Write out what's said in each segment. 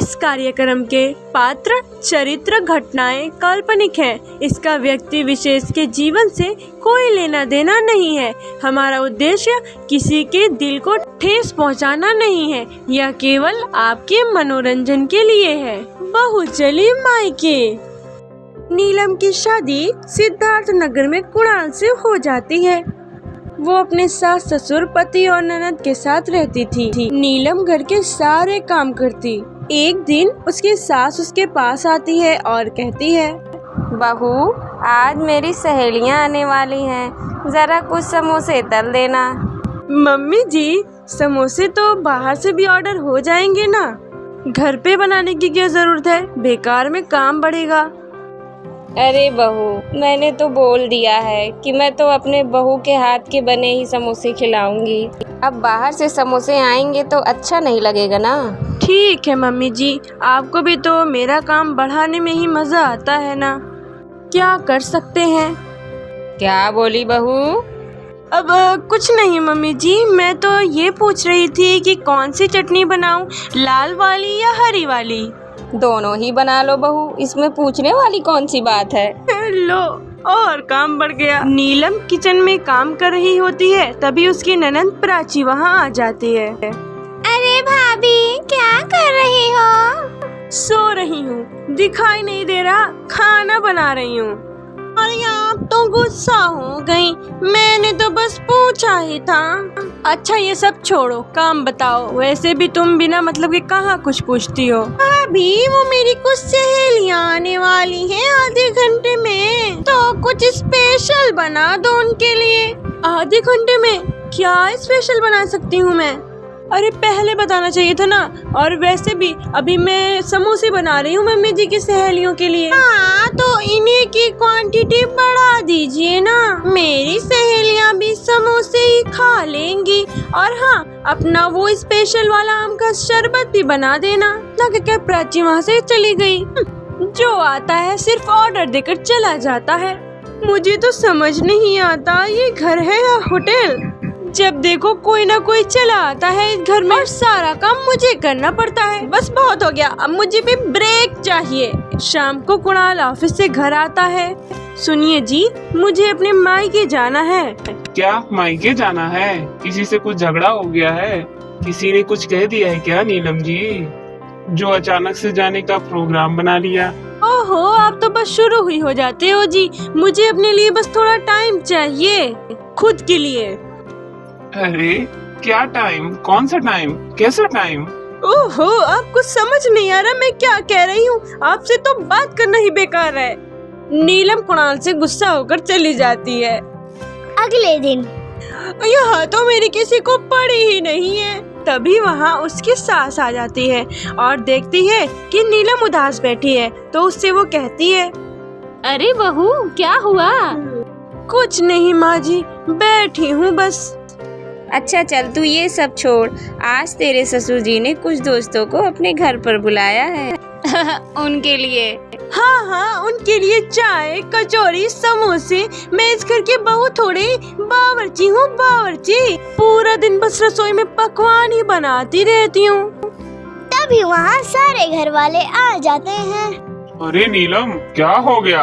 इस कार्यक्रम के पात्र, चरित्र, घटनाएं काल्पनिक हैं। इसका व्यक्ति विशेष के जीवन से कोई लेना देना नहीं है। हमारा उद्देश्य किसी के दिल को ठेस पहुंचाना नहीं है। यह केवल आपके मनोरंजन के लिए है। बहू चली मायके। नीलम की शादी सिद्धार्थ नगर में कुणाल से हो जाती है। वो अपने सास, ससुर, पति और ननद के साथ रहती थी। नीलम घर के सारे काम करती। एक दिन उसकी सास उसके पास आती है और कहती है, बहू, आज मेरी सहेलियां आने वाली हैं, जरा कुछ समोसे तल देना। मम्मी जी, समोसे तो बाहर से भी ऑर्डर हो जाएंगे ना, घर पे बनाने की क्या जरूरत है, बेकार में काम बढ़ेगा। अरे बहू, मैंने तो बोल दिया है कि मैं तो अपने बहू के हाथ के बने ही समोसे खिलाऊंगी। अब बाहर से समोसे आएंगे तो अच्छा नहीं लगेगा ना। ठीक है मम्मी जी, आपको भी तो मेरा काम बढ़ाने में ही मजा आता है ना, क्या कर सकते हैं। क्या बोली बहू? अब कुछ नहीं मम्मी जी, मैं तो ये पूछ रही थी कि कौन सी चटनी बनाऊं, लाल वाली या हरी वाली? दोनों ही बना लो बहू, इसमें पूछने वाली कौन सी बात है। लो, और काम बढ़ गया। नीलम किचन में काम कर रही होती है, तभी उसकी ननद प्राची वहाँ आ जाती है। अरे भाभी, क्या कर रही हो? सो रही हूँ, दिखाई नहीं दे रहा, खाना बना रही हूँ। अरे आप तो गुस्सा हो गई, मैंने तो बस पूछा ही था। अच्छा ये सब छोड़ो, काम बताओ। वैसे भी तुम बिना मतलब के कहाँ कुछ पूछती हो। अभी वो मेरी कुछ सहेलियां आने वाली हैं आधे घंटे में, तो कुछ स्पेशल बना दो उनके लिए। आधे घंटे में क्या स्पेशल बना सकती हूँ मैं? अरे पहले बताना चाहिए था ना। और वैसे भी अभी मैं समोसे बना रही हूँ मम्मी जी की सहेलियों के लिए। हाँ, तो इन्हीं की क्वांटिटी बढ़ा दीजिए ना, मेरी सहेलियाँ भी समोसे ही खा लेंगी। और हाँ, अपना वो स्पेशल वाला आम का शरबत भी बना देना। ना क्या प्राची वहाँ से चली गई। जो आता है सिर्फ ऑर्डर देकर चला जाता है। मुझे तो समझ नहीं आता ये घर है या होटल। जब देखो कोई ना कोई चला आता है इस घर में और सारा काम मुझे करना पड़ता है। बस बहुत हो गया, अब मुझे भी ब्रेक चाहिए। शाम को कुणाल ऑफिस से घर आता है। सुनिए जी, मुझे अपने मायके जाना है। क्या मायके जाना है? किसी से कुछ झगड़ा हो गया है? किसी ने कुछ कह दिया है क्या नीलम जी, जो अचानक से जाने का प्रोग्राम बना लिया? ओहो, आप तो बस शुरू ही हो जाते हो जी। मुझे अपने लिए बस थोड़ा टाइम चाहिए, खुद के लिए। अरे क्या टाइम? कौन सा टाइम? कैसा टाइम? ओहो, आपको समझ नहीं आ रहा मैं क्या कह रही हूँ। आपसे तो बात करना ही बेकार है। नीलम कुणाल से गुस्सा होकर चली जाती है। अगले दिन यहाँ तो मेरी किसी को पड़ी ही नहीं है। तभी वहाँ उसकी सास आ जाती है और देखती है कि नीलम उदास बैठी है, तो उससे वो कहती है, अरे बहू, क्या हुआ? कुछ नहीं माँ जी, बैठी हूँ बस। अच्छा चल, तू ये सब छोड़। आज तेरे ससुर जी ने कुछ दोस्तों को अपने घर पर बुलाया है उनके लिए। हाँ, उनके लिए चाय, कचौरी, समोसे। मैं इस घर की बहू थोड़ी बावर्ची हूँ, बावर्ची। पूरा दिन बस रसोई में पकवान ही बनाती रहती हूँ। तभी वहाँ सारे घर वाले आ जाते हैं। अरे नीलम, क्या हो गया?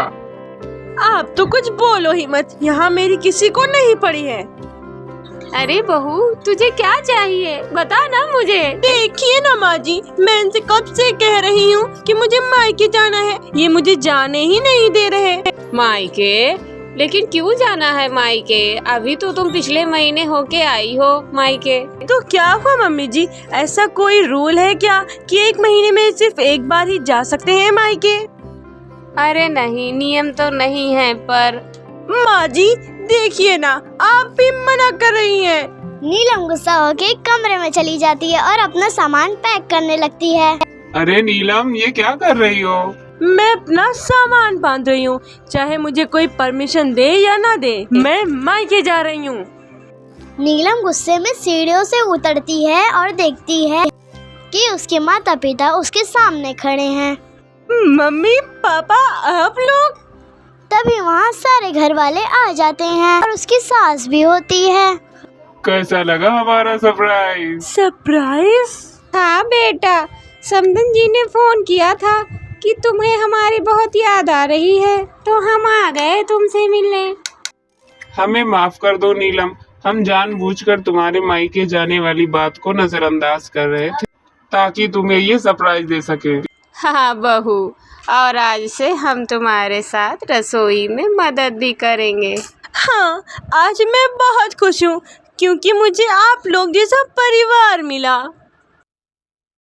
आप तो कुछ बोलो ही मत, यहाँ मेरी किसी को नहीं पड़ी है। अरे बहू, तुझे क्या चाहिए, बता ना मुझे। देखिए ना माँ जी, मैं इनसे कब से कह रही हूँ कि मुझे मायके जाना है, ये मुझे जाने ही नहीं दे रहे। मायके? लेकिन क्यों जाना है मायके? अभी तो तुम पिछले महीने होके आई हो मायके। तो क्या हुआ मम्मी जी, ऐसा कोई रूल है क्या कि एक महीने में सिर्फ एक बार ही जा सकते हैं मायके? अरे नहीं, नियम तो नहीं है, पर माँ जी देखिए ना, आप भी मना कर रही हैं। नीलम गुस्सा होके कमरे में चली जाती है और अपना सामान पैक करने लगती है। अरे नीलम, ये क्या कर रही हो? मैं अपना सामान बांध रही हूँ, चाहे मुझे कोई परमिशन दे या ना दे, मैं मायके जा रही हूँ। नीलम गुस्से में सीढ़ियों से उतरती है और देखती है कि उसके माता पिता उसके सामने खड़े हैं। मम्मी पापा, आप लोग? तभी वहाँ सारे घर वाले आ जाते हैं और उसकी सास भी होती है। कैसा लगा हमारा सरप्राइज? सरप्राइज? हाँ बेटा, समदन जी ने फ़ोन किया था कि तुम्हें हमारी बहुत याद आ रही है, तो हम आ गए तुमसे मिलने। हमें माफ कर दो नीलम, हम जानबूझकर तुम्हारे मायके जाने वाली बात को नजरअंदाज कर रहे थे ताकि तुम्हें ये सरप्राइज दे सके। हाँ बहू, और आज से हम तुम्हारे साथ रसोई में मदद भी करेंगे। हाँ, आज मैं बहुत खुश हूँ क्योंकि मुझे आप लोग जैसा परिवार मिला।